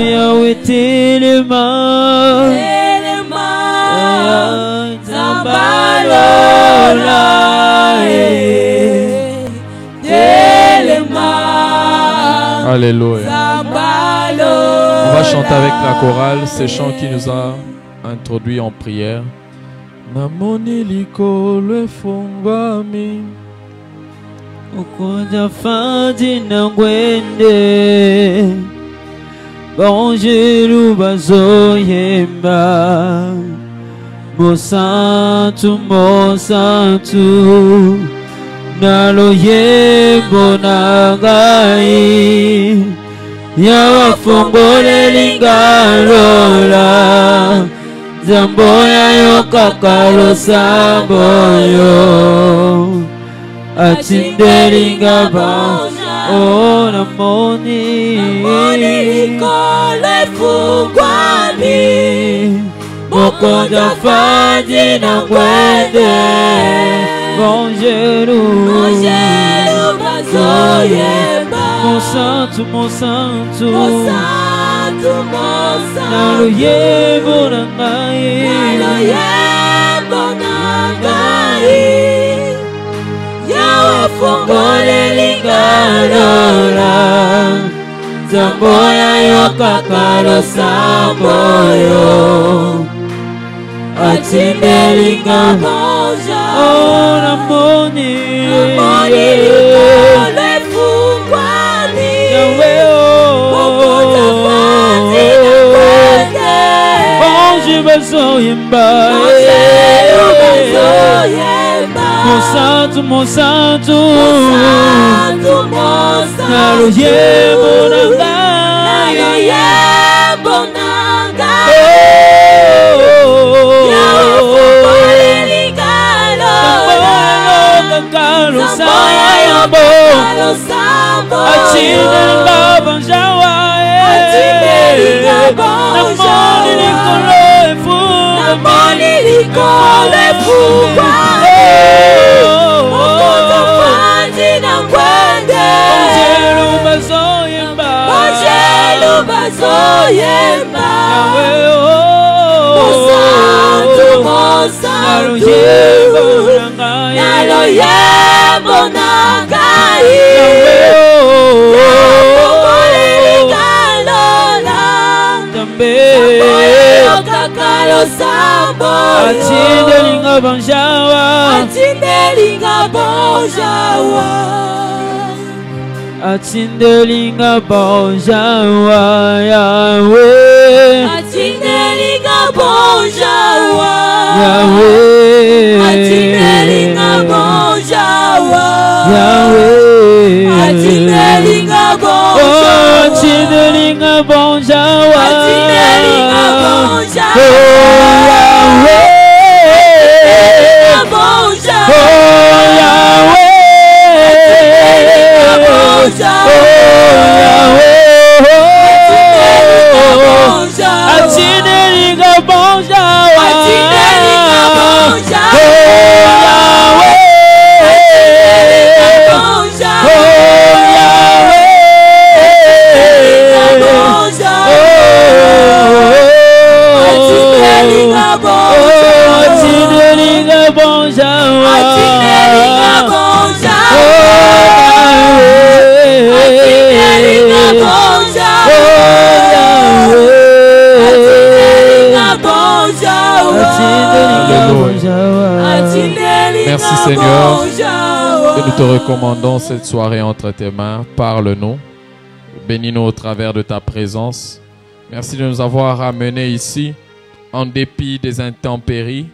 Yahweh Telema Zambalola Telema. Alléluia. On va chanter avec la chorale ces chants qui nous a introduits en prière. Namoni likolo fungwami Okonja fadi nangwende Bonjour bazoyemba Mosantu Mosantu Naloyembo nangai Yawafongole lingalola Zamboya yo kakalo samboyo Atinderinga bonja Oh namoni likole fungwami Mokonja fadi na kwende Bonjour bazoyemba Mosantu Mosantu Naloyembo nangai Yawafongole lingalola Zamboya yo kakalo samboyo Atinderinga bonja Oh namoni likole fungwami Yahweh Mokonja fadi na kwende Bonjour bazoyemba Mosantu Mosantu Naloyembo nangai Yawafongole lingalola Zamboya sambo Atinderinga bonja Namoni likolo fungwami Mokonja fadi na kwende Bonjour bazoyemba Mosantu Naloyembo nangai Yawafongole lingalola Zamboya kakalo samboyo Atinderinga bonjawa Atinderinga bonjawa Yahweh Atinderinga bonjawa Yahweh Atinderinga bonjawa Yahweh Atinderinga bonjawa Atinderinga bonjawa Atinderinga bonjawa Yahweh Merci Seigneur, et nous te recommandons cette soirée entre tes mains. Parle-nous, bénis-nous au travers de ta présence. Merci de nous avoir ramenés ici en dépit des intempéries.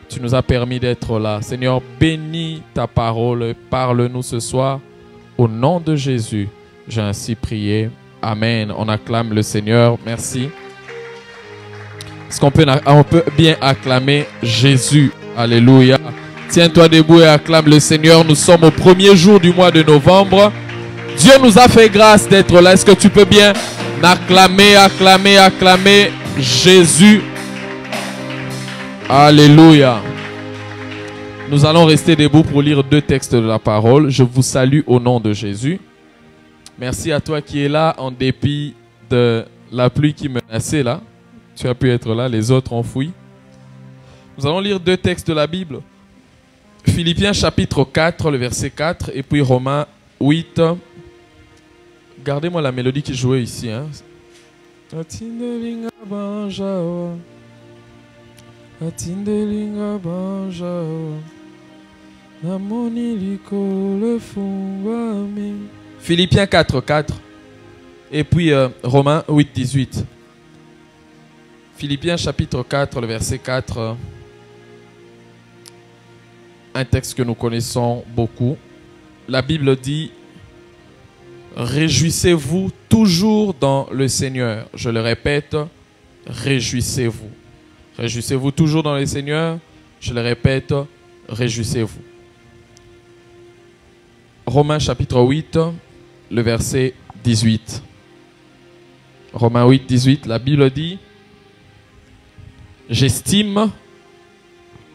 Tu nous as permis d'être là. Seigneur, bénis ta parole, parle-nous ce soir. Au nom de Jésus, j'ai ainsi prié. Amen. On acclame le Seigneur. Merci. Est-ce qu'on peut bien acclamer Jésus? Alléluia. Tiens-toi debout et acclame le Seigneur. Nous sommes au premier jour du mois de novembre. Dieu nous a fait grâce d'être là. Est-ce que tu peux bien acclamer, acclamer, acclamer Jésus? Alléluia. Nous allons rester debout pour lire deux textes de la parole. Je vous salue au nom de Jésus. Merci à toi qui es là en dépit de la pluie qui menaçait là. Tu as pu être là, les autres ont fui. Nous allons lire 2 textes de la Bible. Philippiens chapitre 4, le verset 4, et puis Romains 8. Gardez-moi la mélodie qui jouait ici. Hein. Philippiens 4, 4. Et puis Romains 8, 18. Philippiens chapitre 4, le verset 4. Un texte que nous connaissons beaucoup. La Bible dit: réjouissez-vous toujours dans le Seigneur. Je le répète, réjouissez-vous. Réjouissez-vous toujours dans le Seigneur. Je le répète, réjouissez-vous. Romains chapitre 8, le verset 18. Romains 8, 18, la Bible dit: j'estime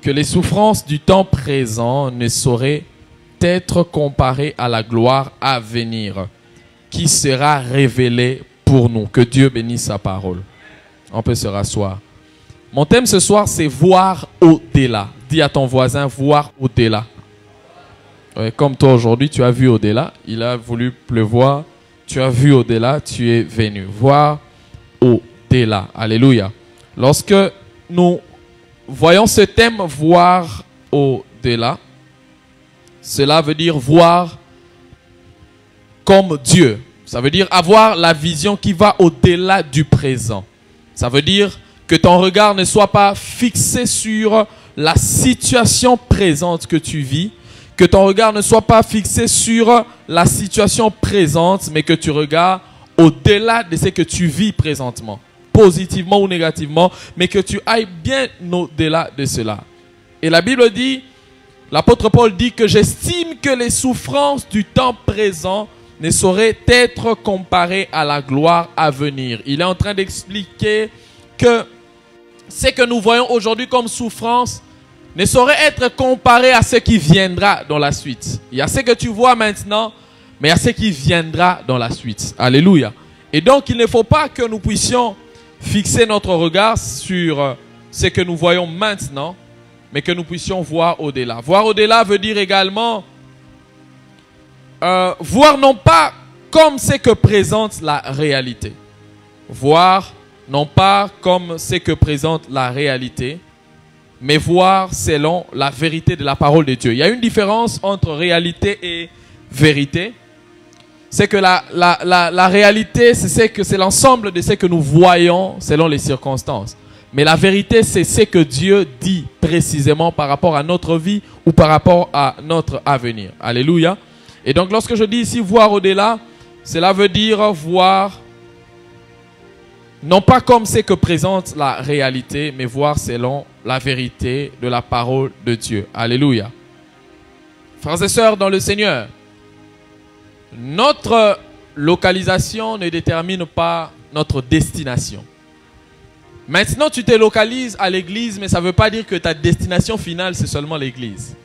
que les souffrances du temps présent ne sauraient être comparées à la gloire à venir, qui sera révélée pour nous. Que Dieu bénisse sa parole. On peut se rasseoir. Mon thème ce soir, c'est voir au-delà. Dis à ton voisin, voir au-delà. Ouais, comme toi aujourd'hui, tu as vu au-delà. Il a voulu pleuvoir. Tu as vu au-delà, tu es venu. Voir au-delà. Alléluia. Lorsque nous voyons ce thème, voir au-delà, cela veut dire voir comme Dieu. Ça veut dire avoir la vision qui va au-delà du présent. Ça veut dire que ton regard ne soit pas fixé sur la situation présente que tu vis, que ton regard ne soit pas fixé sur la situation présente, mais que tu regardes au-delà de ce que tu vis présentement, positivement ou négativement, mais que tu ailles bien au-delà de cela. Et la Bible dit, l'apôtre Paul dit que j'estime que les souffrances du temps présent ne sauraient être comparées à la gloire à venir. Il est en train d'expliquer que ce que nous voyons aujourd'hui comme souffrance ne saurait être comparé à ce qui viendra dans la suite. Il y a ce que tu vois maintenant, mais il y a ce qui viendra dans la suite. Alléluia. Et donc, il ne faut pas que nous puissions fixer notre regard sur ce que nous voyons maintenant, mais que nous puissions voir au-delà. Voir au-delà veut dire également voir non pas comme ce que présente la réalité. Voir non pas comme ce que présente la réalité, mais voir selon la vérité de la parole de Dieu. Il y a une différence entre réalité et vérité. C'est que la réalité, c'est l'ensemble de ce que nous voyons selon les circonstances. Mais la vérité, c'est ce que Dieu dit précisément par rapport à notre vie ou par rapport à notre avenir. Alléluia. Et donc, lorsque je dis ici voir au-delà, cela veut dire voir non pas comme ce que présente la réalité, mais voir selon la vérité de la parole de Dieu. Alléluia. Frères et sœurs dans le Seigneur, notre localisation ne détermine pas notre destination. Maintenant, tu te localises à l'église, mais ça ne veut pas dire que ta destination finale, c'est seulement l'église.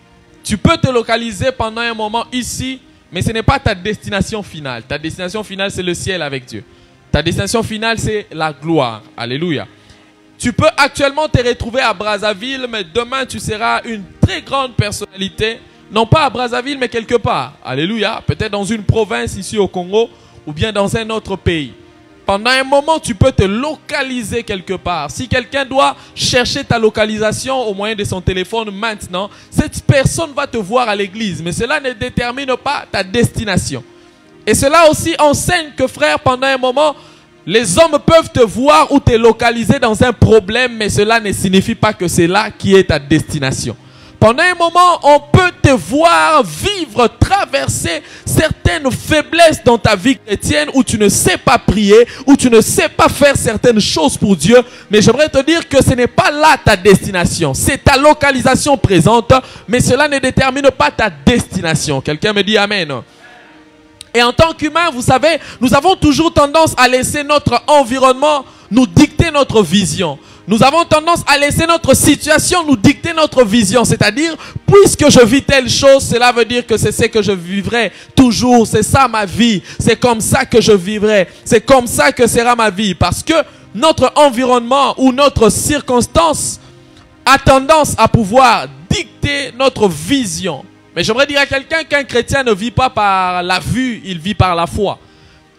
Tu peux te localiser pendant un moment ici, mais ce n'est pas ta destination finale. Ta destination finale, c'est le ciel avec Dieu. Ta destination finale, c'est la gloire. Alléluia. Tu peux actuellement te retrouver à Brazzaville, mais demain, tu seras une très grande personnalité. Non pas à Brazzaville, mais quelque part. Alléluia. Peut-être dans une province ici au Congo, ou bien dans un autre pays. Pendant un moment, tu peux te localiser quelque part. Si quelqu'un doit chercher ta localisation au moyen de son téléphone maintenant, cette personne va te voir à l'église. Mais cela ne détermine pas ta destination. Et cela aussi enseigne que, frère, pendant un moment, les hommes peuvent te voir ou te localiser dans un problème, mais cela ne signifie pas que c'est là qui est ta destination. Pendant un moment, on peut te voir vivre, traverser certaines faiblesses dans ta vie chrétienne où tu ne sais pas prier, où tu ne sais pas faire certaines choses pour Dieu. Mais j'aimerais te dire que ce n'est pas là ta destination. C'est ta localisation présente, mais cela ne détermine pas ta destination. Quelqu'un me dit Amen. Et en tant qu'humain, vous savez, nous avons toujours tendance à laisser notre environnement nous dicter notre vision. nous avons tendance à laisser notre situation nous dicter notre vision. C'est-à-dire, puisque je vis telle chose, cela veut dire que c'est ce que je vivrai toujours. C'est ça ma vie. C'est comme ça que je vivrai. C'est comme ça que sera ma vie. Parce que notre environnement ou notre circonstance a tendance à pouvoir dicter notre vision. Mais j'aimerais dire à quelqu'un qu'un chrétien ne vit pas par la vue, il vit par la foi.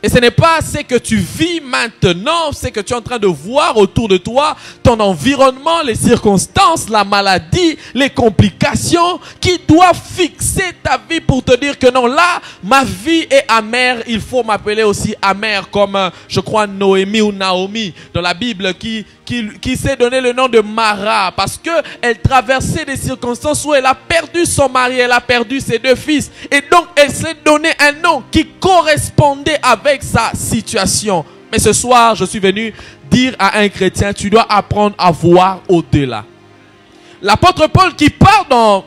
Et ce n'est pas ce que tu vis maintenant, ce que tu es en train de voir autour de toi, ton environnement, les circonstances, la maladie, les complications qui doivent fixer ta vie pour te dire que non, là, ma vie est amère, il faut m'appeler aussi amère, comme je crois Noémie ou Naomi dans la Bible qui s'est donné le nom de Mara parce qu'elle traversait des circonstances où elle a perdu son mari, elle a perdu ses 2 fils. Et donc, elle s'est donné un nom qui correspondait avec sa situation. Mais ce soir, je suis venu dire à un chrétien, tu dois apprendre à voir au-delà. L'apôtre Paul qui parle dans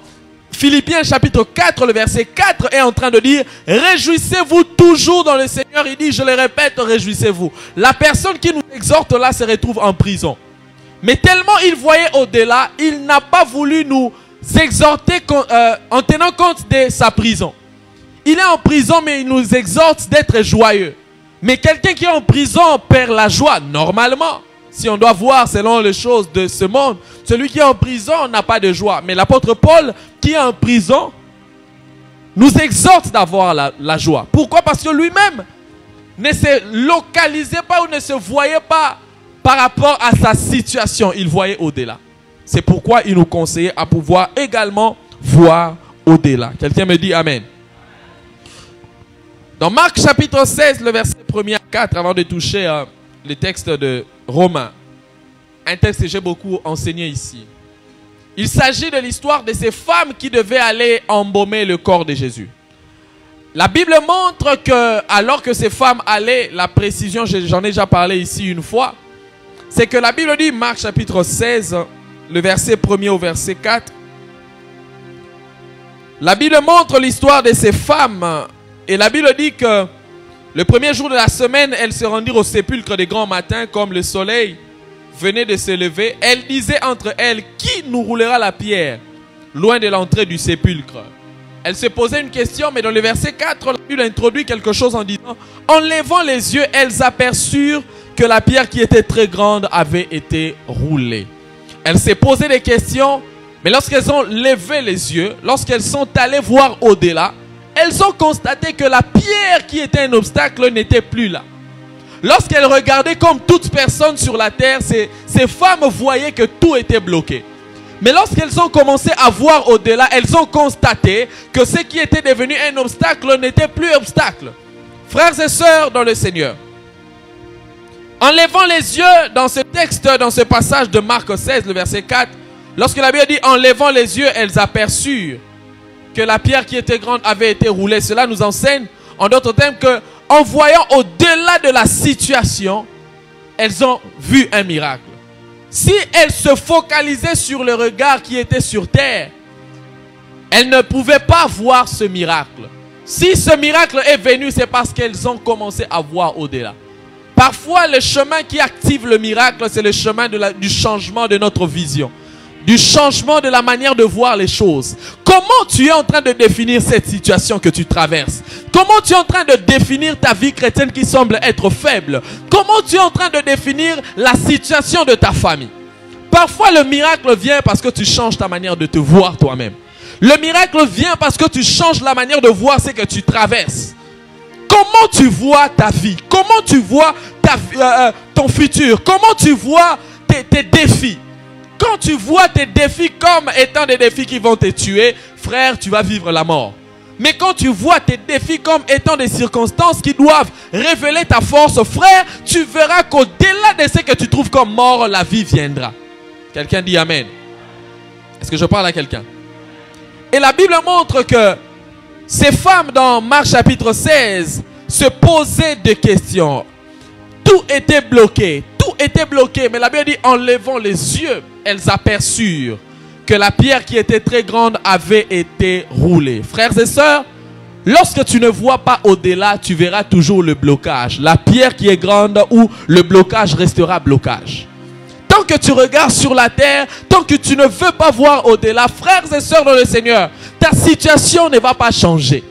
Philippiens chapitre 4, le verset 4 est en train de dire « Réjouissez-vous toujours dans le Seigneur ». Il dit, je le répète, réjouissez-vous. La personne qui nous exhorte là se retrouve en prison. Mais tellement il voyait au-delà, il n'a pas voulu nous exhorter en tenant compte de sa prison. Il est en prison, mais il nous exhorte d'être joyeux. Mais quelqu'un qui est en prison perd la joie, normalement. Si on doit voir selon les choses de ce monde, celui qui est en prison n'a pas de joie. Mais l'apôtre Paul, qui est en prison, nous exhorte d'avoir la joie. Pourquoi? Parce que lui-même ne se localisait pas ou ne se voyait pas par rapport à sa situation. Il voyait au-delà. C'est pourquoi il nous conseillait à pouvoir également voir au-delà. Quelqu'un me dit Amen. Dans Marc chapitre 16, le verset 1er à 4, avant de toucher le texte de Romains, un texte que j'ai beaucoup enseigné ici. Il s'agit de l'histoire de ces femmes qui devaient aller embaumer le corps de Jésus. La Bible montre que, alors que ces femmes allaient, la précision, j'en ai déjà parlé ici une fois, c'est que la Bible dit, Marc chapitre 16, le verset 1er au verset 4, la Bible montre l'histoire de ces femmes, et la Bible dit que le premier jour de la semaine, elles se rendirent au sépulcre des grands matins, comme le soleil venait de se lever. Elles disaient entre elles, qui nous roulera la pierre loin de l'entrée du sépulcre? Elles se posaient une question, mais dans le verset 4, la Bible introduit quelque chose en disant, en levant les yeux, elles aperçurent que la pierre qui était très grande avait été roulée. Elles se posaient des questions, mais lorsqu'elles ont levé les yeux, lorsqu'elles sont allées voir au-delà, elles ont constaté que la pierre qui était un obstacle n'était plus là. Lorsqu'elles regardaient comme toute personne sur la terre, ces femmes voyaient que tout était bloqué. Mais lorsqu'elles ont commencé à voir au-delà, elles ont constaté que ce qui était devenu un obstacle n'était plus obstacle. Frères et sœurs dans le Seigneur, en levant les yeux dans ce texte, dans ce passage de Marc 16, le verset 4, lorsque la Bible dit en levant les yeux, elles aperçurent que la pierre qui était grande avait été roulée. Cela nous enseigne, en d'autres termes, qu'en voyant au-delà de la situation, elles ont vu un miracle. Si elles se focalisaient sur le regard qui était sur terre, elles ne pouvaient pas voir ce miracle. Si ce miracle est venu, c'est parce qu'elles ont commencé à voir au-delà. Parfois, le chemin qui active le miracle, c'est le chemin du changement de notre vision. Du changement de la manière de voir les choses. Comment tu es en train de définir cette situation que tu traverses? Comment tu es en train de définir ta vie chrétienne qui semble être faible? Comment tu es en train de définir la situation de ta famille? Parfois le miracle vient parce que tu changes ta manière de te voir toi-même. Le miracle vient parce que tu changes la manière de voir ce que tu traverses. Comment tu vois ta vie? Comment tu vois ton futur? Comment tu vois tes défis? Quand tu vois tes défis comme étant des défis qui vont te tuer, frère, tu vas vivre la mort. Mais quand tu vois tes défis comme étant des circonstances qui doivent révéler ta force, frère, tu verras qu'au-delà de ce que tu trouves comme mort, la vie viendra. Quelqu'un dit Amen. Est-ce que je parle à quelqu'un? Et la Bible montre que ces femmes dans Marc chapitre 16 se posaient des questions. Tout était bloqué. Tout était bloqué. Mais la Bible dit en levant les yeux, elles aperçurent que la pierre qui était très grande avait été roulée. Frères et sœurs, lorsque tu ne vois pas au-delà, tu verras toujours le blocage. La pierre qui est grande ou le blocage restera blocage. Tant que tu regardes sur la terre, tant que tu ne veux pas voir au-delà, frères et sœurs dans le Seigneur, ta situation ne va pas changer.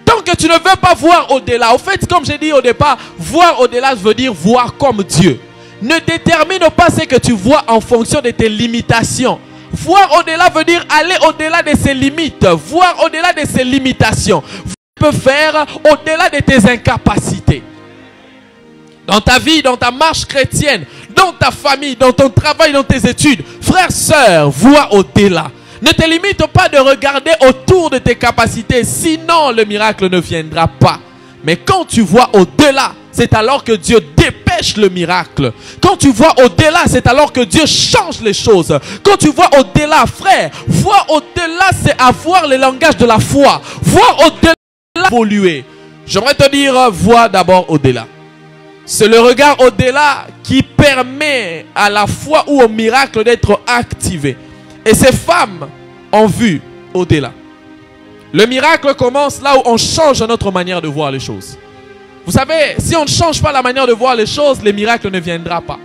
Tant que tu ne veux pas voir au-delà, au fait, comme j'ai dit au départ, voir au-delà veut dire voir comme Dieu. Ne détermine pas ce que tu vois en fonction de tes limitations. Voir au-delà veut dire aller au-delà de ses limites, voir au-delà de ses limitations. Tu peux faire au-delà de tes incapacités. Dans ta vie, dans ta marche chrétienne, dans ta famille, dans ton travail, dans tes études, frères, sœurs, vois au-delà. Ne te limite pas de regarder autour de tes capacités, sinon le miracle ne viendra pas. Mais quand tu vois au-delà, c'est alors que Dieu dépêche le miracle. Quand tu vois au-delà, c'est alors que Dieu change les choses. Quand tu vois au-delà, frère, voir au-delà, c'est avoir le langage de la foi. Voir au-delà, évoluer. J'aimerais te dire, vois d'abord au-delà. C'est le regard au-delà qui permet à la foi ou au miracle d'être activé. Et ces femmes ont vu au-delà. Le miracle commence là où on change notre manière de voir les choses. Vous savez, si on ne change pas la manière de voir les choses, le miracle ne viendra pas.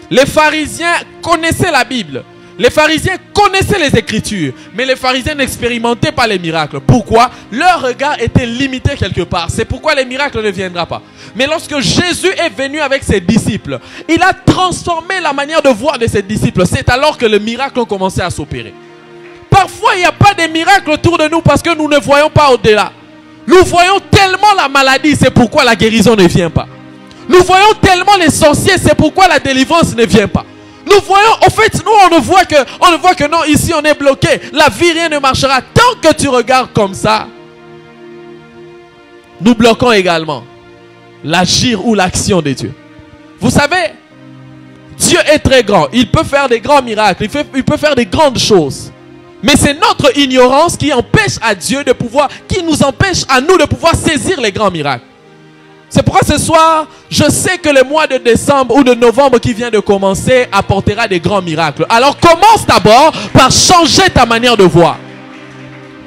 Les pharisiens connaissaient la Bible. Les pharisiens connaissaient les Écritures. Mais les pharisiens n'expérimentaient pas les miracles. Pourquoi? Leur regard était limité quelque part. C'est pourquoi les miracles ne viendront pas. Mais lorsque Jésus est venu avec ses disciples, il a transformé la manière de voir de ses disciples. C'est alors que les miracles ont commencé à s'opérer. Parfois, il n'y a pas de miracles autour de nous parce que nous ne voyons pas au-delà. Nous voyons tellement la maladie, c'est pourquoi la guérison ne vient pas. Nous voyons tellement les sorciers, c'est pourquoi la délivrance ne vient pas. Nous voyons, en fait, nous on ne voit que non, ici on est bloqué. La vie, rien ne marchera. Tant que tu regardes comme ça, nous bloquons également l'agir ou l'action de Dieu. Vous savez, Dieu est très grand. Il peut faire des grands miracles. Il peut faire des grandes choses. Mais c'est notre ignorance qui empêche à Dieu de pouvoir, qui nous empêche à nous de pouvoir saisir les grands miracles. C'est pourquoi ce soir, je sais que le mois de décembre ou de novembre qui vient de commencer apportera des grands miracles. Alors commence d'abord par changer ta manière de voir.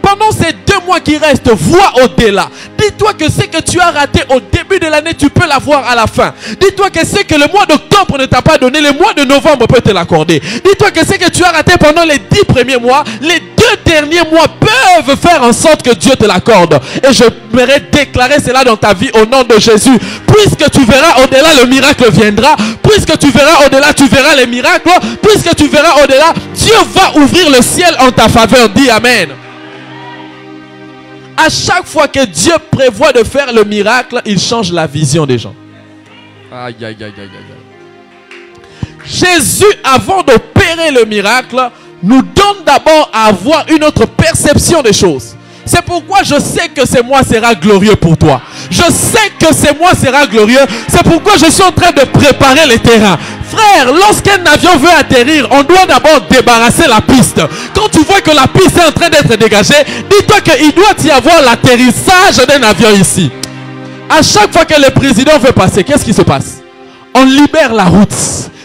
Pendant ces 2 mois qui restent, vois au-delà. Dis-toi que ce que tu as raté au début de l'année, tu peux l'avoir à la fin. Dis-toi que ce que le mois d'octobre ne t'a pas donné, le mois de novembre peut te l'accorder. Dis-toi que ce que tu as raté pendant les 10 premiers mois, les 2 derniers mois peuvent faire en sorte que Dieu te l'accorde. Et je voudrais déclarer cela dans ta vie au nom de Jésus. Puisque tu verras au-delà, le miracle viendra. Puisque tu verras au-delà, tu verras les miracles. Puisque tu verras au-delà, Dieu va ouvrir le ciel en ta faveur. Dis Amen. À chaque fois que Dieu prévoit de faire le miracle, il change la vision des gens. Aïe, aïe, aïe, aïe, aïe. Jésus, avant d'opérer le miracle, nous donne d'abord à avoir une autre perception des choses. C'est pourquoi je sais que ce mois sera glorieux pour toi. Je sais que ce mois sera glorieux. C'est pourquoi je suis en train de préparer les terrains. Frère, lorsqu'un avion veut atterrir, on doit d'abord débarrasser la piste. Quand tu vois que la piste est en train d'être dégagée, dis-toi qu'il doit y avoir l'atterrissage d'un avion ici. À chaque fois que le président veut passer, qu'est-ce qui se passe? On libère la route.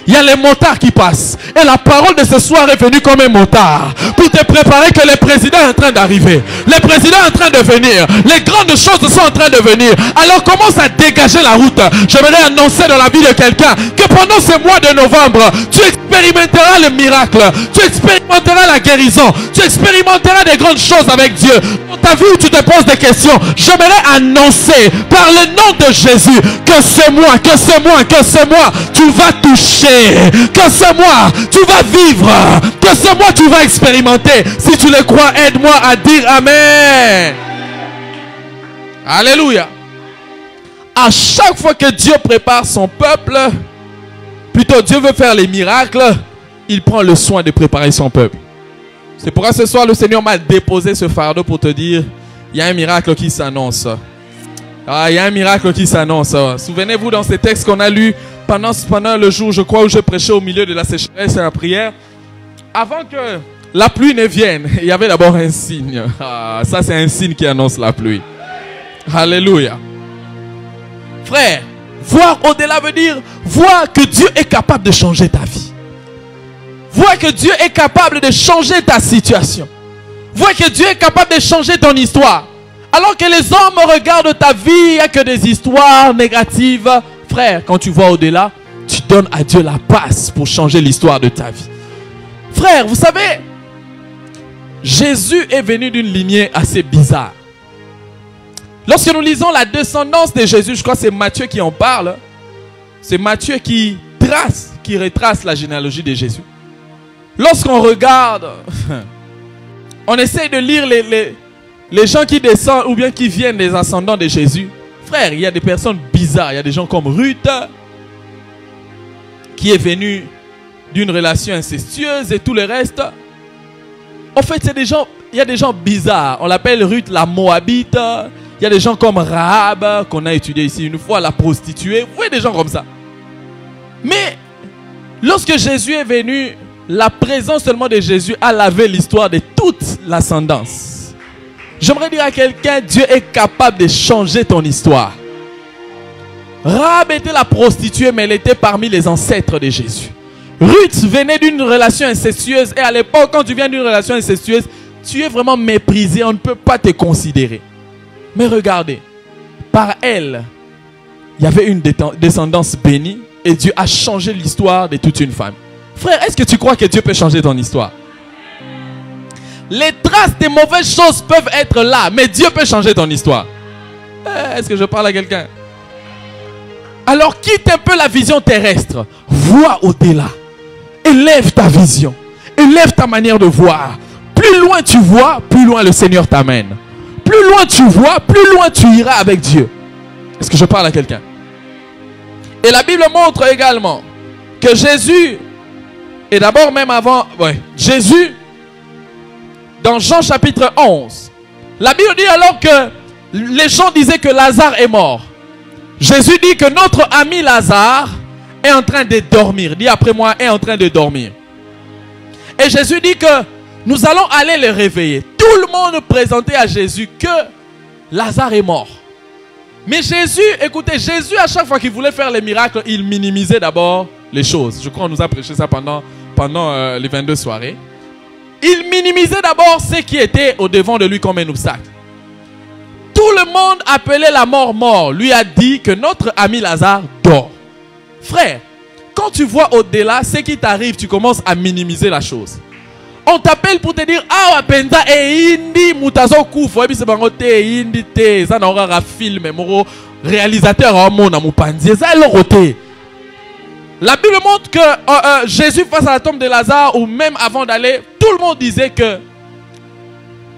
Il y a les motards qui passent. Et la parole de ce soir est venue comme un motard pour te préparer que le président est en train d'arriver. Le président est en train de venir. Les grandes choses sont en train de venir. Alors commence à dégager la route. J'aimerais annoncer dans la vie de quelqu'un que pendant ce mois de novembre, tu expérimenteras le miracle. Tu expérimenteras la guérison. Tu expérimenteras des grandes choses avec Dieu. Dans ta vie où tu te poses des questions, j'aimerais annoncer par le nom de Jésus que ce mois, tu vas toucher. Que ce mois, tu vas vivre. Que ce mois, tu vas expérimenter. Si tu le crois, aide-moi à dire Amen. Alléluia. À chaque fois que Dieu prépare son peuple, plutôt Dieu veut faire les miracles, il prend le soin de préparer son peuple. C'est pourquoi ce soir, le Seigneur m'a déposé ce fardeau pour te dire, il y a un miracle qui s'annonce. Il y a un miracle qui s'annonce. Souvenez-vous dans ces textes qu'on a lus pendant le jour, je crois, où je prêchais au milieu de la sécheresse et la prière. Avant que la pluie ne vienne, il y avait d'abord un signe. Ça, c'est un signe qui annonce la pluie. Alléluia. Frère, voir au-delà veut dire voir que Dieu est capable de changer ta vie. Voir que Dieu est capable de changer ta situation. Voir que Dieu est capable de changer ton histoire. Alors que les hommes regardent ta vie, il n'y a que des histoires négatives. Frère, quand tu vois au-delà, tu donnes à Dieu la passe pour changer l'histoire de ta vie. Frère, vous savez, Jésus est venu d'une lignée assez bizarre. Lorsque nous lisons la descendance de Jésus, je crois que c'est Matthieu qui en parle. C'est Matthieu qui retrace la généalogie de Jésus. Lorsqu'on regarde, on essaye de lire les gens qui descendent ou bien qui viennent des ascendants de Jésus. Frère, il y a des personnes bizarres. Il y a des gens comme Ruth, qui est venue d'une relation incestueuse et tout le reste. En fait, c'est des gens, il y a des gens bizarres. On l'appelle Ruth la Moabite. Il y a des gens comme Rahab, qu'on a étudié ici une fois, la prostituée. Vous voyez des gens comme ça. Mais, lorsque Jésus est venu, la présence seulement de Jésus a lavé l'histoire de toute l'ascendance. J'aimerais dire à quelqu'un, Dieu est capable de changer ton histoire. Rahab était la prostituée, mais elle était parmi les ancêtres de Jésus. Ruth venait d'une relation incestueuse. Et à l'époque, quand tu viens d'une relation incestueuse, tu es vraiment méprisé. On ne peut pas te considérer. Mais regardez, par elle, il y avait une descendance bénie. Et Dieu a changé l'histoire de toute une femme. Frère, est-ce que tu crois que Dieu peut changer ton histoire? Les traces des mauvaises choses peuvent être là, mais Dieu peut changer ton histoire. Est-ce que je parle à quelqu'un? Alors quitte un peu la vision terrestre. Vois au-delà. Élève ta vision. Élève ta manière de voir. Plus loin tu vois, plus loin le Seigneur t'amène. Plus loin tu vois, plus loin tu iras avec Dieu. Est-ce que je parle à quelqu'un? Et la Bible montre également que Jésus, et d'abord même avant, Jésus, dans Jean chapitre 11, la Bible dit alors que les gens disaient que Lazare est mort. Jésus dit que notre ami Lazare est en train de dormir. Dis après moi, est en train de dormir. Et Jésus dit que nous allons aller le réveiller. Tout le monde présentait à Jésus que Lazare est mort. Mais Jésus, écoutez, Jésus à chaque fois qu'il voulait faire les miracles, il minimisait d'abord les choses. Je crois qu'on nous a prêché ça pendant les 22 soirées. Il minimisait d'abord ce qui était au devant de lui comme un obstacle. Tout le monde appelait la mort mort. Lui a dit que notre ami Lazare dort. Frère, quand tu vois au-delà ce qui t'arrive, tu commences à minimiser la chose. On t'appelle pour te dire ah penza e indi mutazo kufa ebi sebangote e indi te ça n'aura film moro réalisateur a mona mupanzi ça l'oroté. La Bible montre que Jésus face à la tombe de Lazare ou même avant d'aller, tout le monde disait que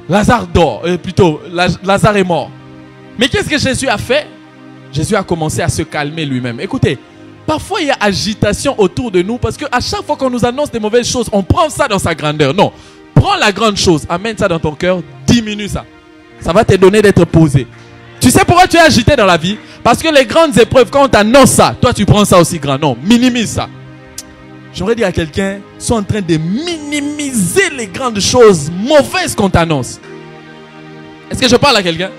Lazare dort, plutôt Lazare est mort. Mais qu'est-ce que Jésus a fait? Jésus a commencé à se calmer lui-même. Écoutez, parfois il y a agitation autour de nous parce qu'à chaque fois qu'on nous annonce des mauvaises choses, on prend ça dans sa grandeur. Non, prends la grande chose, amène ça dans ton cœur, diminue ça. Ça va te donner d'être posé. Tu sais pourquoi tu es agité dans la vie? Parce que les grandes épreuves, quand on t'annonce ça, toi tu prends ça aussi grand. Non, minimise ça. J'aimerais dire à quelqu'un, sois en train de minimiser les grandes choses mauvaises qu'on t'annonce. Est-ce que je parle à quelqu'un?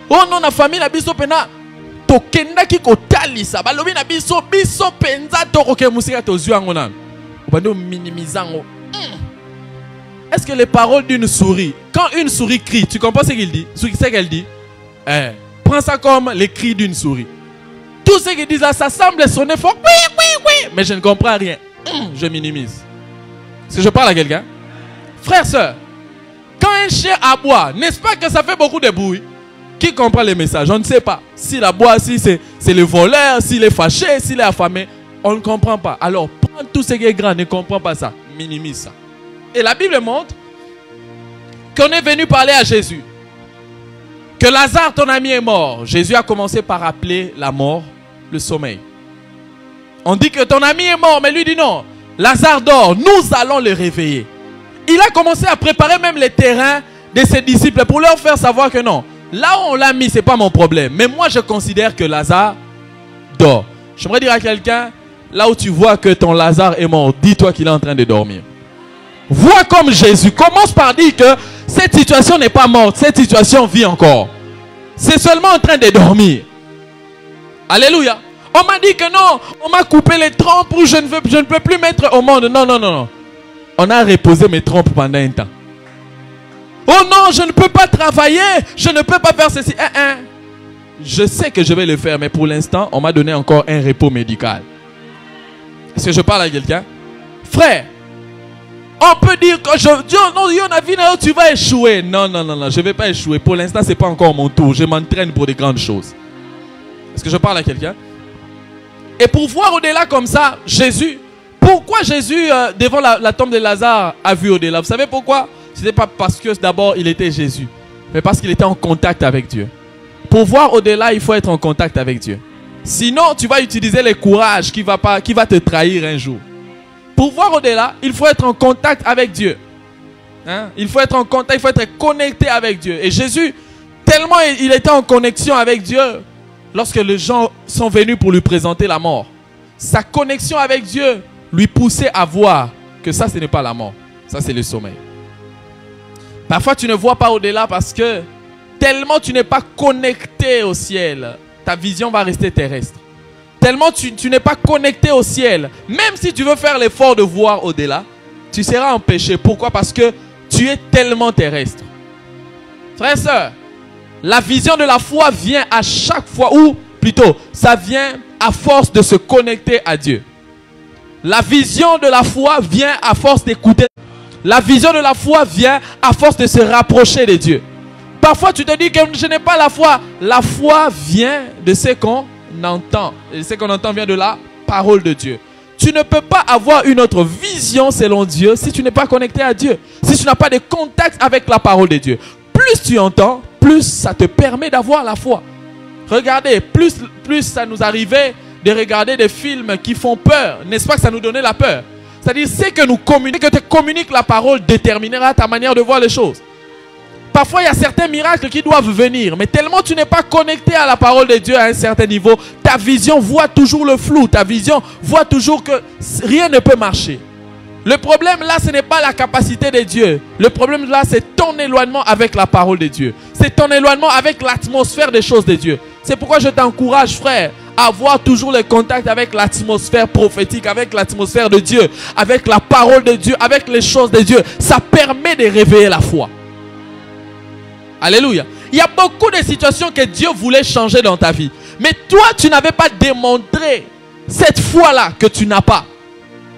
Oh non, la famille, la biso pena. Tokenda ki kotalisa. Balobi na biso penza toroke musika tozu angonan. Obando minimisant. Est-ce que les paroles d'une souris, quand une souris crie, tu comprends ce qu'il dit? Ce qu'elle dit? Prends ça comme les cris d'une souris. Tout ce qu'ils disent là, ça semble sonner fort. Oui, oui, oui. Mais je ne comprends rien. Je minimise. Est-ce que je parle à quelqu'un? Frère, soeur, quand un chien aboie, n'est-ce pas que ça fait beaucoup de bruit? Qui comprend les messages? On ne sait pas. S'il aboie, si c'est le voleur, s'il est fâché, s'il est affamé, on ne comprend pas. Alors, prends tout ce qui est grand, ne comprend pas ça. Minimise ça. Et la Bible montre qu'on est venu parler à Jésus. Que Lazare, ton ami, est mort. Jésus a commencé par appeler la mort le sommeil. On dit que ton ami est mort, mais lui dit non. Lazare dort, nous allons le réveiller. Il a commencé à préparer même les terrains de ses disciples pour leur faire savoir que non. Là où on l'a mis, ce n'est pas mon problème. Mais moi, je considère que Lazare dort. J'aimerais dire à quelqu'un, là où tu vois que ton Lazare est mort, dis-toi qu'il est en train de dormir. Vois comme Jésus. Commence par dire que cette situation n'est pas morte. Cette situation vit encore. C'est seulement en train de dormir. Alléluia. On m'a dit que non, on m'a coupé les trompes ou je ne peux plus mettre au monde. Non, non, non, non. On a reposé mes trompes pendant un temps. Oh non, je ne peux pas travailler. Je ne peux pas faire ceci. Je sais que je vais le faire, mais pour l'instant, on m'a donné encore un repos médical. Est-ce que je parle à quelqu'un? Frère, on peut dire que tu vas échouer. Non, non, non, non, je ne vais pas échouer. Pour l'instant, ce n'est pas encore mon tour. Je m'entraîne pour des grandes choses. Est-ce que je parle à quelqu'un? Et pour voir au-delà comme ça, Jésus, pourquoi Jésus, devant la tombe de Lazare, a vu au-delà? Vous savez pourquoi? Ce n'était pas parce que d'abord il était Jésus, mais parce qu'il était en contact avec Dieu. Pour voir au-delà, il faut être en contact avec Dieu. Sinon, tu vas utiliser le courage qui va te trahir un jour. Pour voir au-delà, il faut être en contact avec Dieu. Hein? Il faut être en contact, il faut être connecté avec Dieu. Et Jésus, tellement il était en connexion avec Dieu, lorsque les gens sont venus pour lui présenter la mort, sa connexion avec Dieu lui poussait à voir que ça, ce n'est pas la mort. Ça, c'est le sommeil. Parfois, tu ne vois pas au-delà parce que tellement tu n'es pas connecté au ciel, ta vision va rester terrestre. Tellement tu n'es pas connecté au ciel, même si tu veux faire l'effort de voir au-delà, tu seras empêché. Pourquoi? Parce que tu es tellement terrestre. Frères et sœurs, la vision de la foi vient à chaque fois, ou plutôt, ça vient à force de se connecter à Dieu. La vision de la foi vient à force d'écouter. La vision de la foi vient à force de se rapprocher de Dieu. Parfois, tu te dis que je n'ai pas la foi. La foi vient de ce qu'on entend. Et ce qu'on entend vient de la parole de Dieu. Tu ne peux pas avoir une autre vision selon Dieu si tu n'es pas connecté à Dieu. Si tu n'as pas de contact avec la parole de Dieu. Plus tu entends, plus ça te permet d'avoir la foi. Regardez, plus ça nous arrivait de regarder des films qui font peur. N'est-ce pas que ça nous donnait la peur? C'est-à-dire, c'est que te communique la parole déterminera ta manière de voir les choses. Parfois, il y a certains miracles qui doivent venir. Mais tellement tu n'es pas connecté à la parole de Dieu à un certain niveau, ta vision voit toujours le flou. Ta vision voit toujours que rien ne peut marcher. Le problème là, ce n'est pas la capacité de Dieu. Le problème là, c'est ton éloignement avec la parole de Dieu. C'est ton éloignement avec l'atmosphère des choses de Dieu. C'est pourquoi je t'encourage, frère, à avoir toujours le contact avec l'atmosphère prophétique, avec l'atmosphère de Dieu, avec la parole de Dieu, avec les choses de Dieu. Ça permet de réveiller la foi. Alléluia. Il y a beaucoup de situations que Dieu voulait changer dans ta vie. Mais toi, tu n'avais pas démontré cette foi-là que tu n'as pas.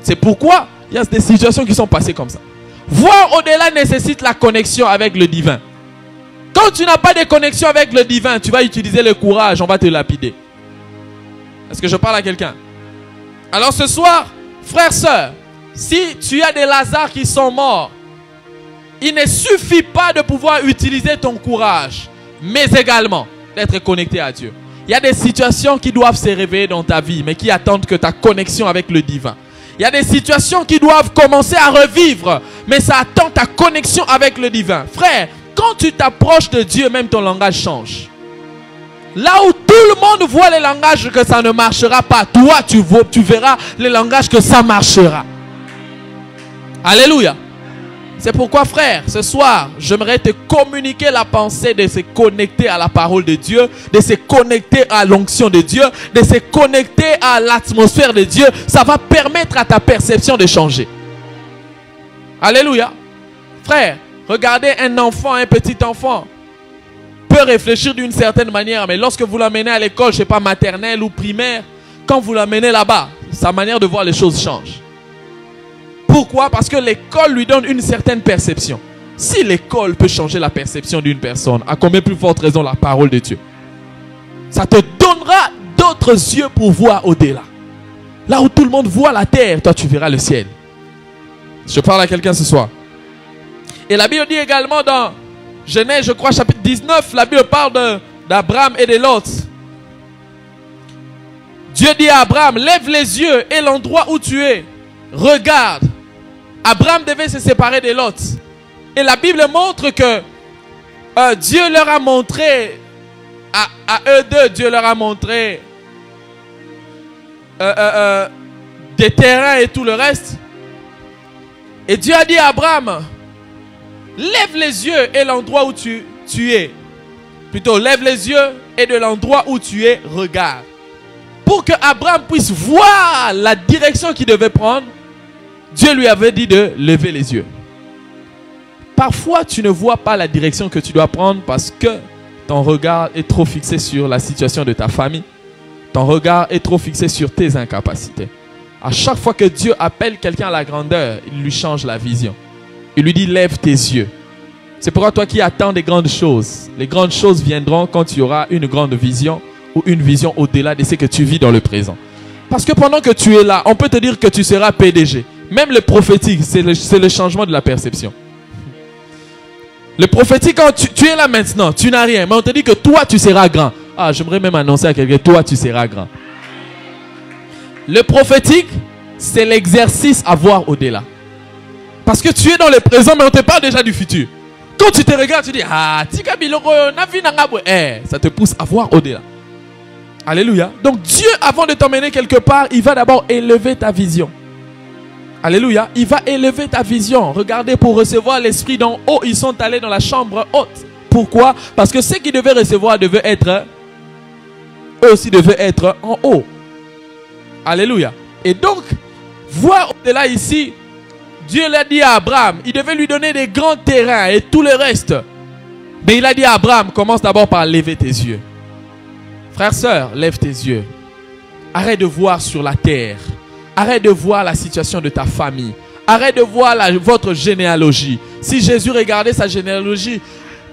C'est pourquoi il y a des situations qui sont passées comme ça. Voir au-delà nécessite la connexion avec le divin. Quand tu n'as pas de connexion avec le divin, tu vas utiliser le courage, on va te lapider. Est-ce que je parle à quelqu'un? Alors ce soir, frères, sœurs, si tu as des Lazare qui sont morts, il ne suffit pas de pouvoir utiliser ton courage, mais également d'être connecté à Dieu. Il y a des situations qui doivent se réveiller dans ta vie, mais qui attendent que ta connexion avec le divin. Il y a des situations qui doivent commencer à revivre, mais ça attend ta connexion avec le divin. Frère, quand tu t'approches de Dieu, même ton langage change. Là où tout le monde voit les langages que ça ne marchera pas, toi tu verras les langages que ça marchera. Alléluia. C'est pourquoi, frère, ce soir, j'aimerais te communiquer la pensée de se connecter à la parole de Dieu, de se connecter à l'onction de Dieu, de se connecter à l'atmosphère de Dieu. Ça va permettre à ta perception de changer. Alléluia. Frère, regardez un enfant, un petit enfant peut réfléchir d'une certaine manière, mais lorsque vous l'amenez à l'école, je ne sais pas, maternelle ou primaire, quand vous l'amenez là-bas, sa manière de voir les choses change. Pourquoi? Parce que l'école lui donne une certaine perception. Si l'école peut changer la perception d'une personne, à combien plus forte raison la parole de Dieu? Ça te donnera d'autres yeux pour voir au-delà. Là où tout le monde voit la terre, toi tu verras le ciel. Je parle à quelqu'un ce soir. Et la Bible dit également dans Genèse, je crois, chapitre 19, la Bible parle d'Abraham et de Lot. Dieu dit à Abraham, lève les yeux et l'endroit où tu es, regarde. Abraham devait se séparer de Lot. Et la Bible montre que Dieu leur a montré, à eux deux, Dieu leur a montré des terrains et tout le reste. Et Dieu a dit à Abraham, lève les yeux et l'endroit où tu es. Plutôt, lève les yeux et de l'endroit où tu es, regarde. Pour que Abraham puisse voir la direction qu'il devait prendre, Dieu lui avait dit de lever les yeux. Parfois, tu ne vois pas la direction que tu dois prendre parce que ton regard est trop fixé sur la situation de ta famille. Ton regard est trop fixé sur tes incapacités. À chaque fois que Dieu appelle quelqu'un à la grandeur, il lui change la vision. Il lui dit, lève tes yeux. C'est pourquoi toi qui attends des grandes choses, les grandes choses viendront quand tu auras une grande vision ou une vision au-delà de ce que tu vis dans le présent. Parce que pendant que tu es là, on peut te dire que tu seras PDG. Même le prophétique, c'est le changement de la perception. Le prophétique, quand tu es là maintenant, tu n'as rien, mais on te dit que toi, tu seras grand. Ah, j'aimerais même annoncer à quelqu'un, toi, tu seras grand. Le prophétique, c'est l'exercice à voir au-delà. Parce que tu es dans le présent, mais on te parle déjà du futur. Quand tu te regardes, tu dis, ah, ça te pousse à voir au-delà. Alléluia. Donc Dieu, avant de t'emmener quelque part, il va d'abord élever ta vision. Alléluia. Il va élever ta vision. Regardez, pour recevoir l'esprit d'en haut, ils sont allés dans la chambre haute. Pourquoi? Parce que ceux qui devaient recevoir devaient être, eux aussi devaient être en haut. Alléluia. Et donc, voir au-delà ici, Dieu l'a dit à Abraham, il devait lui donner des grands terrains et tout le reste. Mais il a dit à Abraham, commence d'abord par lever tes yeux. Frère, sœur, lève tes yeux. Arrête de voir sur la terre. Arrête de voir la situation de ta famille. Arrête de voir votre généalogie. Si Jésus regardait sa généalogie,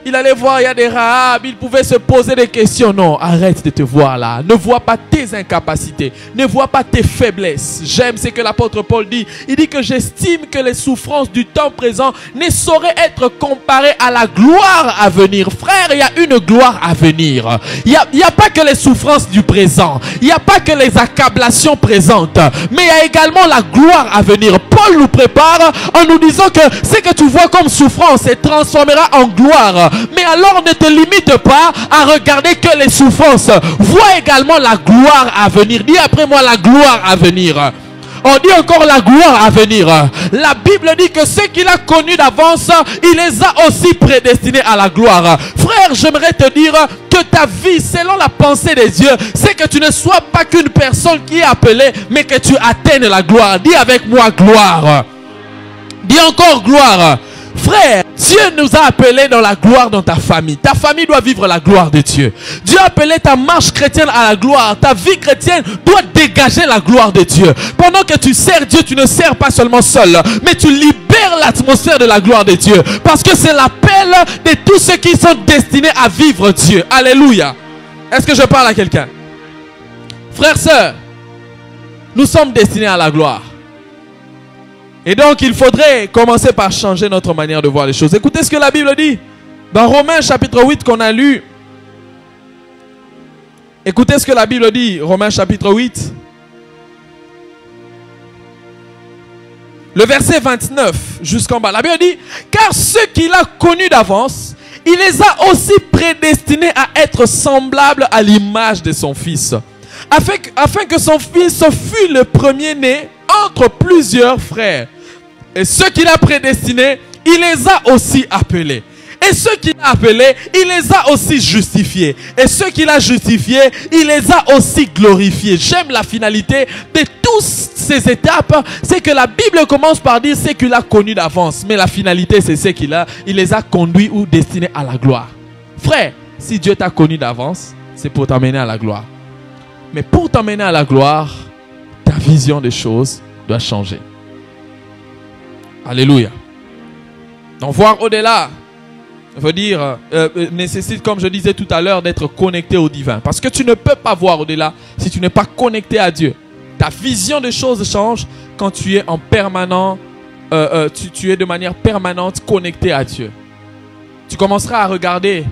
il allait voir, il y a des Rahab, il pouvait se poser des questions. Non, arrête de te voir là. Ne vois pas tes incapacités. Ne vois pas tes faiblesses. J'aime ce que l'apôtre Paul dit. Il dit que j'estime que les souffrances du temps présent ne sauraient être comparées à la gloire à venir. Frère, il y a une gloire à venir. Il n'y a pas que les souffrances du présent. Il n'y a pas que les accablations présentes. Mais il y a également la gloire à venir. Paul nous prépare en nous disant que ce que tu vois comme souffrance se transformera en gloire. Mais alors ne te limite pas à regarder que les souffrances. Vois également la gloire à venir. Dis après moi la gloire à venir. On dit encore la gloire à venir. La Bible dit que ceux qu'il a connus d'avance, il les a aussi prédestinés à la gloire. Frère, j'aimerais te dire que ta vie, selon la pensée des dieux, c'est que tu ne sois pas qu'une personne qui est appelée, mais que tu atteignes la gloire. Dis avec moi gloire. Dis encore gloire. Frère, Dieu nous a appelés dans la gloire dans ta famille. Ta famille doit vivre la gloire de Dieu. Dieu a appelé ta marche chrétienne à la gloire. Ta vie chrétienne doit dégager la gloire de Dieu. Pendant que tu sers Dieu, tu ne sers pas seulement seul, mais tu libères l'atmosphère de la gloire de Dieu. Parce que c'est l'appel de tous ceux qui sont destinés à vivre Dieu. Alléluia. Est-ce que je parle à quelqu'un? Frères, sœurs, nous sommes destinés à la gloire. Et donc, il faudrait commencer par changer notre manière de voir les choses. Écoutez ce que la Bible dit. Dans Romains chapitre 8 qu'on a lu. Écoutez ce que la Bible dit. Romains chapitre 8. Le verset 29 jusqu'en bas. La Bible dit, car ceux qu'il a connus d'avance, il les a aussi prédestinés à être semblables à l'image de son Fils. Afin que son Fils fût le premier-né entre plusieurs frères. Et ceux qu'il a prédestinés, il les a aussi appelés. Et ceux qu'il a appelés, il les a aussi justifiés. Et ceux qu'il a justifiés, il les a aussi glorifiés. J'aime la finalité de toutes ces étapes. C'est que la Bible commence par dire ce qu'il a connu d'avance. Mais la finalité, c'est ce qu'il a. Il les a conduits ou destinés à la gloire. Frère, si Dieu t'a connu d'avance, c'est pour t'emmener à la gloire. Mais pour t'emmener à la gloire, ta vision des choses doit changer. Alléluia. Donc voir au-delà veut dire, nécessite, comme je disais tout à l'heure, d'être connecté au divin. Parce que tu ne peux pas voir au-delà si tu n'es pas connecté à Dieu. Ta vision des choses change quand tu es en permanent, tu es de manière permanente connecté à Dieu. Tu commenceras à regarder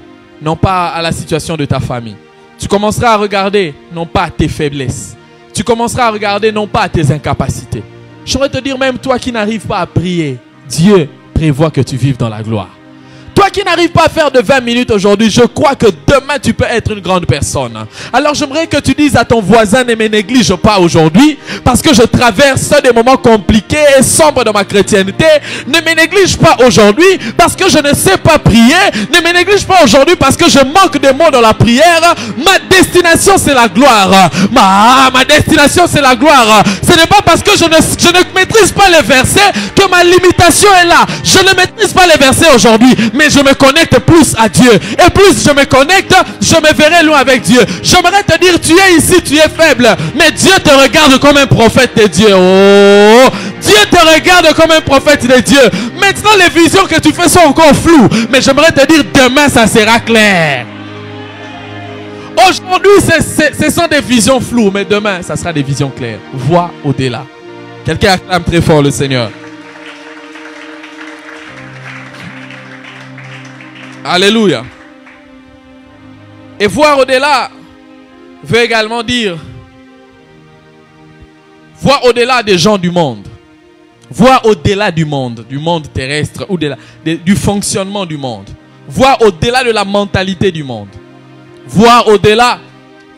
non pas à la situation de ta famille. Tu commenceras à regarder non pas à tes faiblesses. Tu commenceras à regarder non pas à tes incapacités. Je voudrais te dire, même toi qui n'arrives pas à prier, Dieu prévoit que tu vives dans la gloire. Toi qui n'arrives pas à faire de 20 minutes aujourd'hui, je crois que demain tu peux être une grande personne. Alors j'aimerais que tu dises à ton voisin, ne me néglige pas aujourd'hui, parce que je traverse des moments compliqués et sombres dans ma chrétienté. Ne me néglige pas aujourd'hui, parce que je ne sais pas prier. Ne me néglige pas aujourd'hui, parce que je manque de mots dans la prière. Ma destination c'est la gloire. Ma destination c'est la gloire. Ce n'est pas parce que je ne maîtrise pas les versets que ma limitation est là. Je ne maîtrise pas les versets aujourd'hui, mais mais je me connecte plus à Dieu. Et plus je me connecte, je me verrai loin avec Dieu. J'aimerais te dire, tu es ici, tu es faible, mais Dieu te regarde comme un prophète de Dieu. Oh, Dieu te regarde comme un prophète de Dieu. Maintenant, les visions que tu fais sont encore floues, mais j'aimerais te dire, demain, ça sera clair. Aujourd'hui, ce sont des visions floues, mais demain, ça sera des visions claires. Vois au-delà. Quelqu'un acclame très fort le Seigneur. Alléluia. Et voir au-delà veut également dire voir au-delà des gens du monde. Voir au-delà du monde terrestre, au-delà du fonctionnement du monde. Voir au-delà de la mentalité du monde. Voir au-delà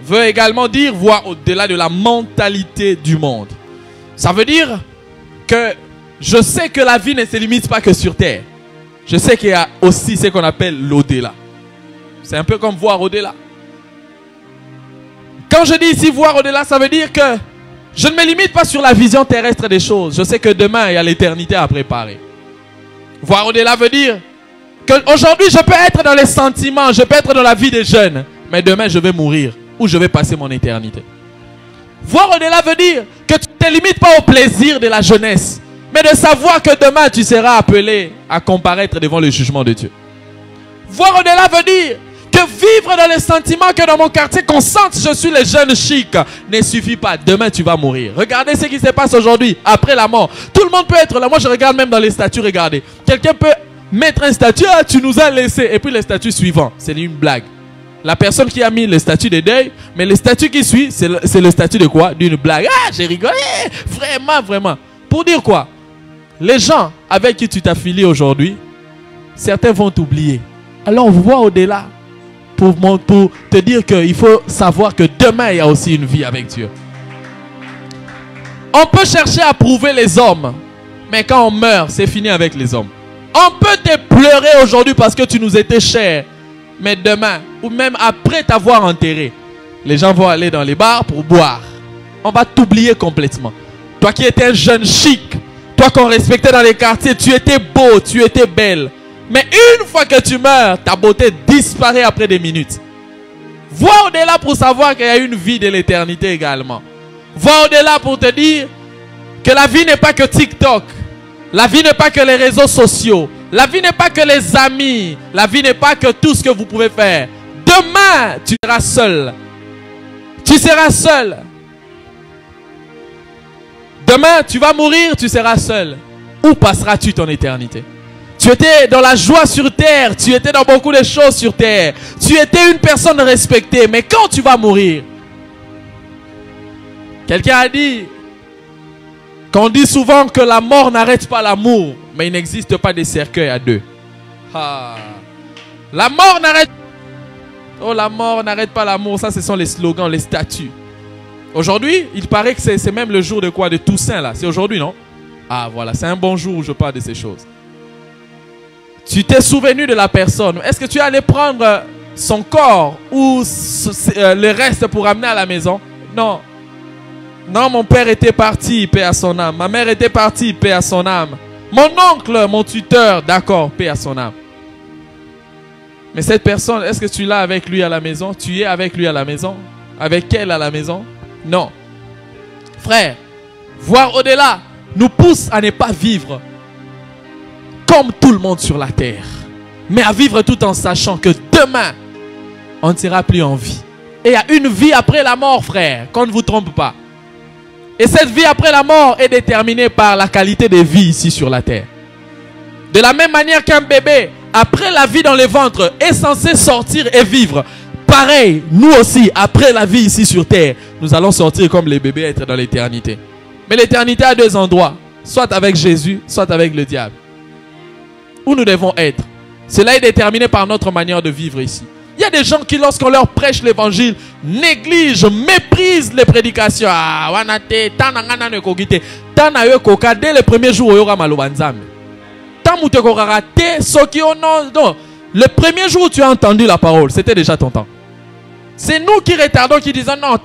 veut également dire voir au-delà de la mentalité du monde. Ça veut dire que je sais que la vie ne se limite pas que sur terre. Je sais qu'il y a aussi ce qu'on appelle l'au-delà. C'est un peu comme voir au-delà. Quand je dis ici voir au-delà, ça veut dire que je ne me limite pas sur la vision terrestre des choses. Je sais que demain, il y a l'éternité à préparer. Voir au-delà veut dire qu'aujourd'hui, je peux être dans les sentiments, je peux être dans la vie des jeunes, mais demain, je vais mourir ou je vais passer mon éternité. Voir au-delà veut dire que tu ne te limites pas au plaisir de la jeunesse, mais de savoir que demain, tu seras appelé à comparaître devant le jugement de Dieu. Voir au-delà veut dire que vivre dans les sentiments que dans mon quartier, qu'on sente je suis le jeune chic, ne suffit pas. Demain, tu vas mourir. Regardez ce qui se passe aujourd'hui, après la mort. Tout le monde peut être là. Moi, je regarde même dans les statuts, regardez. Quelqu'un peut mettre un statut, ah, tu nous as laissé. Et puis le statut suivant, c'est une blague. La personne qui a mis le statut de deuil, mais le statut qui suit, c'est le statut de quoi? D'une blague. Ah, j'ai rigolé. Vraiment, vraiment. Pour dire quoi? Les gens avec qui tu t'affilies aujourd'hui, certains vont t'oublier. Alors, vois au-delà pour te dire qu'il faut savoir que demain, il y a aussi une vie avec Dieu. On peut chercher à prouver les hommes, mais quand on meurt, c'est fini avec les hommes. On peut te pleurer aujourd'hui parce que tu nous étais cher, mais demain, ou même après t'avoir enterré, les gens vont aller dans les bars pour boire. On va t'oublier complètement. Toi qui étais un jeune chic, toi qu'on respectait dans les quartiers, tu étais beau, tu étais belle. Mais une fois que tu meurs, ta beauté disparaît après des minutes. Vois au-delà pour savoir qu'il y a une vie de l'éternité également. Vois au-delà pour te dire que la vie n'est pas que TikTok. La vie n'est pas que les réseaux sociaux. La vie n'est pas que les amis. La vie n'est pas que tout ce que vous pouvez faire. Demain, tu seras seul. Tu seras seul. Demain, tu vas mourir, tu seras seul. Où passeras-tu ton éternité? Tu étais dans la joie sur terre. Tu étais dans beaucoup de choses sur terre. Tu étais une personne respectée. Mais quand tu vas mourir, quelqu'un a dit qu'on dit souvent que la mort n'arrête pas l'amour. Mais il n'existe pas de cercueil à deux. Ah. La mort n'arrête pas. Oh, la mort n'arrête pas l'amour. Ça, ce sont les slogans, les statuts. Aujourd'hui, il paraît que c'est même le jour de quoi? De Toussaint, là. C'est aujourd'hui, non? Ah, voilà. C'est un bon jour où je parle de ces choses. Tu t'es souvenu de la personne. Est-ce que tu es allé prendre son corps ou le reste pour amener à la maison? Non. Non, mon père était parti, paix à son âme. Ma mère était partie, paix à son âme. Mon oncle, mon tuteur, d'accord, paix à son âme. Mais cette personne, est-ce que tu l'as avec lui à la maison? Tu es avec lui à la maison? Avec elle à la maison? Non. Frère, voir au-delà nous pousse à ne pas vivre comme tout le monde sur la terre, mais à vivre tout en sachant que demain, on ne sera plus en vie. Et il y a une vie après la mort, frère, qu'on ne vous trompe pas. Et cette vie après la mort est déterminée par la qualité de vie ici sur la terre. De la même manière qu'un bébé, après la vie dans le ventre, est censé sortir et vivre. Pareil, nous aussi, après la vie ici sur terre, nous allons sortir comme les bébés, être dans l'éternité. Mais l'éternité a deux endroits, soit avec Jésus, soit avec le diable. Où nous devons être. Cela est déterminé par notre manière de vivre ici. Il y a des gens qui, lorsqu'on leur prêche l'évangile, négligent, méprisent les prédications. Ah, dès le premier jour, le premier jour où tu as entendu la parole, c'était déjà ton temps. C'est nous qui retardons, qui disons non,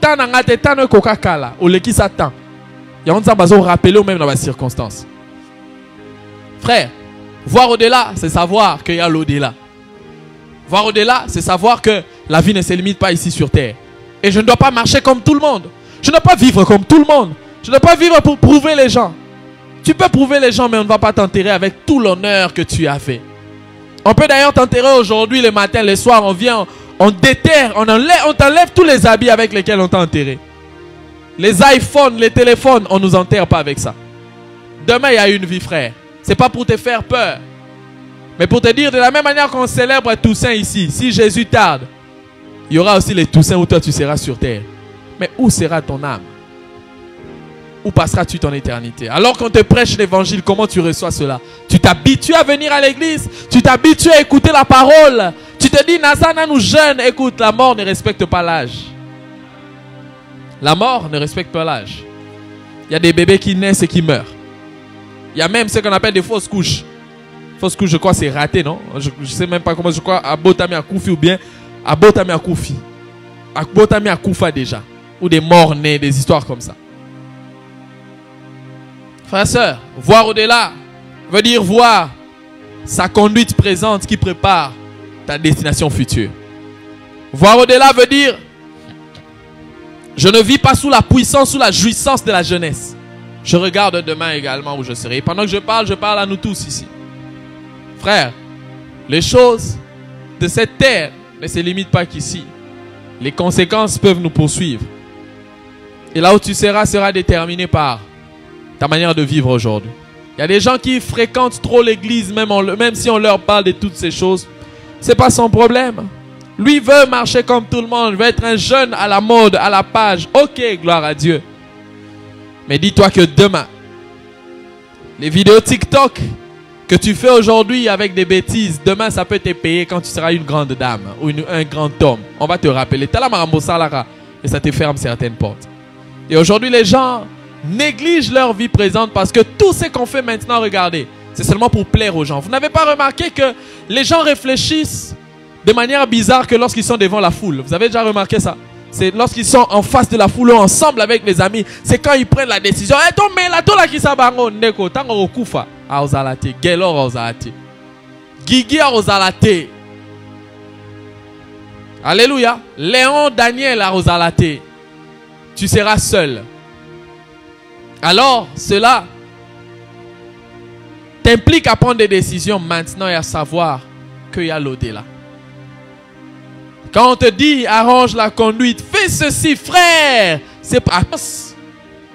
on va rappeler même dans les circonstances. Frère, Voir au-delà, c'est savoir qu'il y a l'au-delà. Voir au-delà, c'est savoir que la vie ne se limite pas ici sur terre. Et je ne dois pas marcher comme tout le monde. Je ne dois pas vivre comme tout le monde. Je ne dois pas vivre pour prouver les gens. Tu peux prouver les gens, mais on ne va pas t'enterrer avec tout l'honneur que tu as fait. On peut d'ailleurs t'enterrer aujourd'hui, le matin, le soir. On vient, on déterre, on t'enlève tous les habits avec lesquels on t'a enterré. Les iPhones, les téléphones, on ne nous enterre pas avec ça. Demain, il y a une vie, frère. Ce n'est pas pour te faire peur. Mais pour te dire, de la même manière qu'on célèbre Toussaint ici, si Jésus tarde, il y aura aussi les Toussaint où toi tu seras sur terre. Mais où sera ton âme? Où passeras-tu ton éternité? Alors qu'on te prêche l'évangile, comment tu reçois cela? Tu t'habitues à venir à l'église? Tu t'habitues à écouter la parole? Tu te dis, Nazana nous jeune, écoute, la mort ne respecte pas l'âge. La mort ne respecte pas l'âge. Il y a des bébés qui naissent et qui meurent. Il y a même ce qu'on appelle des fausses couches. Fausses couches, je crois, c'est raté, non? Je ne sais même pas comment, je crois, Abotami Akoufi ou bien Abotami Akoufi. Abotami Akoufa déjà. Ou des morts nés, des histoires comme ça. Frères et sœurs, voir au-delà veut dire voir sa conduite présente qui prépare ta destination future. Voir au-delà veut dire je ne vis pas sous la puissance, sous la jouissance de la jeunesse. Je regarde demain également où je serai. Et pendant que je parle à nous tous ici. Frères, les choses de cette terre ne se limitent pas qu'ici. Les conséquences peuvent nous poursuivre. Et là où tu seras sera déterminé par ta manière de vivre aujourd'hui. Il y a des gens qui fréquentent trop l'église, même si on leur parle de toutes ces choses. Ce n'est pas son problème. Lui veut marcher comme tout le monde, veut être un jeune à la mode, à la page. Ok, gloire à Dieu. Mais dis-toi que demain, les vidéos TikTok que tu fais aujourd'hui avec des bêtises, demain ça peut te payer quand tu seras une grande dame ou un grand homme. On va te rappeler. Et ça te ferme certaines portes. Et aujourd'hui, les gens négligent leur vie présente parce que tout ce qu'on fait maintenant, regardez, c'est seulement pour plaire aux gens. Vous n'avez pas remarqué que les gens réfléchissent de manière bizarre que lorsqu'ils sont devant la foule? Vous avez déjà remarqué ça? C'est lorsqu'ils sont en face de la foule ou ensemble avec les amis. C'est quand ils prennent la décision. Eh, ton mais la tola qui sabango neko tango okufa a ozalate gelor ozalate gigi a ozalate. Alléluia. Léon Daniel a ozalate. Tu seras seul. Alors cela t'implique à prendre des décisions maintenant et à savoir qu'il y a l'au-delà. Quand on te dit arrange la conduite, fais ceci, frère, c'est pas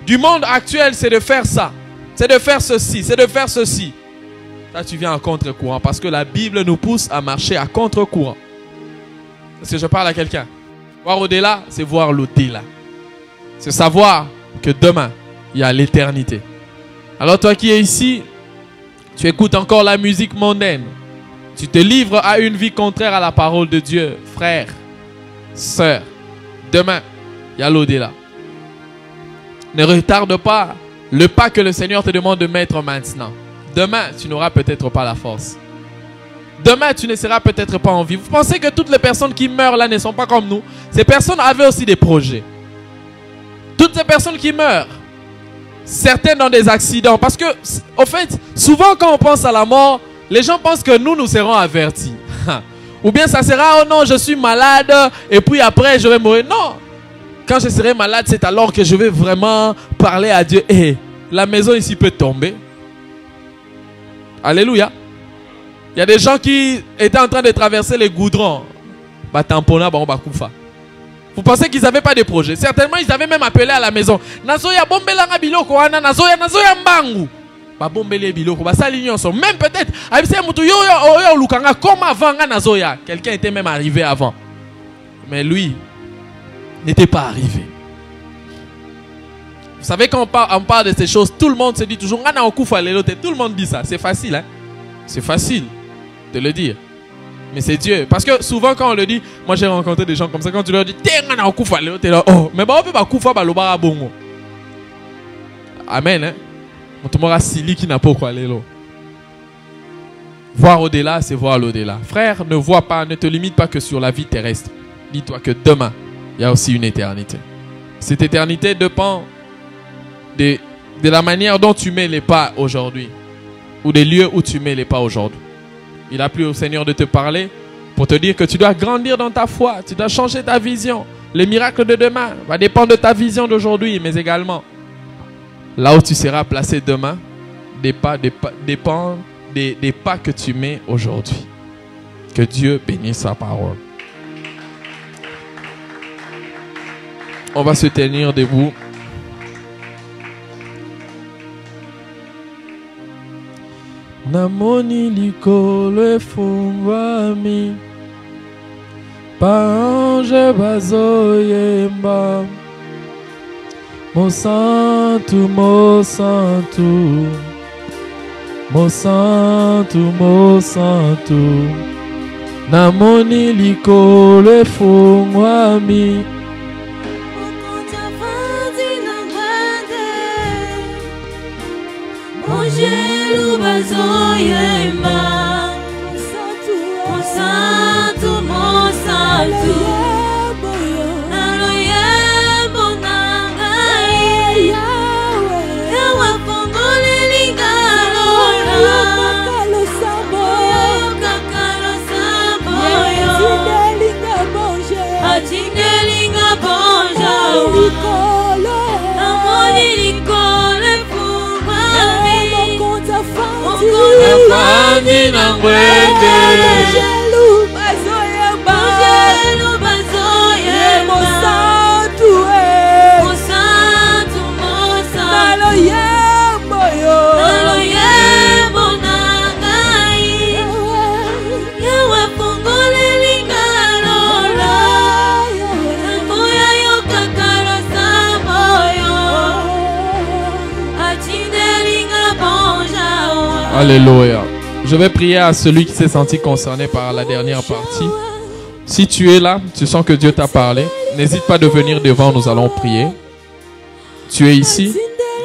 du monde actuel, c'est de faire ça, c'est de faire ceci, c'est de faire ceci. Là, tu viens en contre-courant parce que la Bible nous pousse à marcher à contre-courant. Est-ce que je parle à quelqu'un? Voir au-delà, c'est voir l'au-delà. C'est savoir que demain, il y a l'éternité. Alors toi qui es ici, tu écoutes encore la musique mondaine. Tu te livres à une vie contraire à la parole de Dieu. Frère, sœur, demain, il y a l'au-delà. Ne retarde pas le pas que le Seigneur te demande de mettre maintenant. Demain, tu n'auras peut-être pas la force. Demain, tu ne seras peut-être pas en vie. Vous pensez que toutes les personnes qui meurent là ne sont pas comme nous? Ces personnes avaient aussi des projets. Toutes ces personnes qui meurent, certaines dans des accidents. Parce que, au fait, souvent quand on pense à la mort, les gens pensent que nous serons avertis. Ou bien ça sera, oh non, je suis malade et puis après je vais mourir. Non. Quand je serai malade, c'est alors que je vais vraiment parler à Dieu. Et la maison ici peut tomber. Alléluia. Il y a des gens qui étaient en train de traverser les goudrons. Vous pensez qu'ils n'avaient pas de projet? Certainement, ils avaient même appelé à la maison. Nazoya bombelanga biloko wana, nazoya mbangu. Même peut-être, quelqu'un était même arrivé avant. Mais lui n'était pas arrivé. Vous savez, quand on parle de ces choses, tout le monde se dit toujours, tout le monde dit ça. C'est facile, hein? C'est facile de le dire. Mais c'est Dieu. Parce que souvent quand on le dit, moi j'ai rencontré des gens comme ça, quand tu leur dis, t'es là, oh, mais amen, hein? Voir au-delà, c'est voir l'au-delà. Frère, ne vois pas, ne te limite pas que sur la vie terrestre. Dis-toi que demain, il y a aussi une éternité. Cette éternité dépend de la manière dont tu mets les pas aujourd'hui. ou des lieux où tu mets les pas aujourd'hui. Il a plu au Seigneur de te parler pour te dire que tu dois grandir dans ta foi, tu dois changer ta vision. Les miracles de demain vont dépendre de ta vision d'aujourd'hui, mais également là où tu seras placé demain, dépendent des pas que tu mets aujourd'hui. Que Dieu bénisse sa parole. On va se tenir debout. Namoni likolo efungwami Paange bazoyemba Mosantu, Mosantu Mosantu, Mosantu Namoni likolo efungwami Angelo bazoyemba Mosantu, Mosantu Naloyembo nangai Yawe fungule lingalola Kakalo samboyo Atinde linga bonja Namoni likolo Afandi na ngwende Angelo bazoyemba Mosantu Mosantu Naloyembo nangai Yawe fungule lingalola Moya yo kakalo samoyo Atinde linga bonja. Alléluia. Je vais prier à celui qui s'est senti concerné par la dernière partie. Si tu es là, tu sens que Dieu t'a parlé, n'hésite pas de venir devant, nous allons prier. Tu es ici,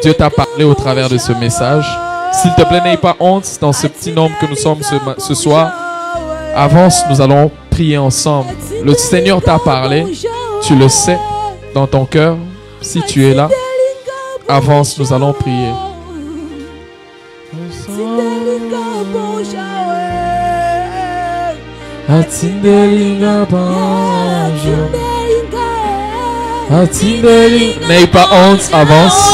Dieu t'a parlé au travers de ce message. S'il te plaît, n'aie pas honte dans ce petit nombre que nous sommes ce soir. Avance, nous allons prier ensemble. Le Seigneur t'a parlé, tu le sais dans ton cœur. Si tu es là, avance, nous allons prier. N'aie pas honte, avance.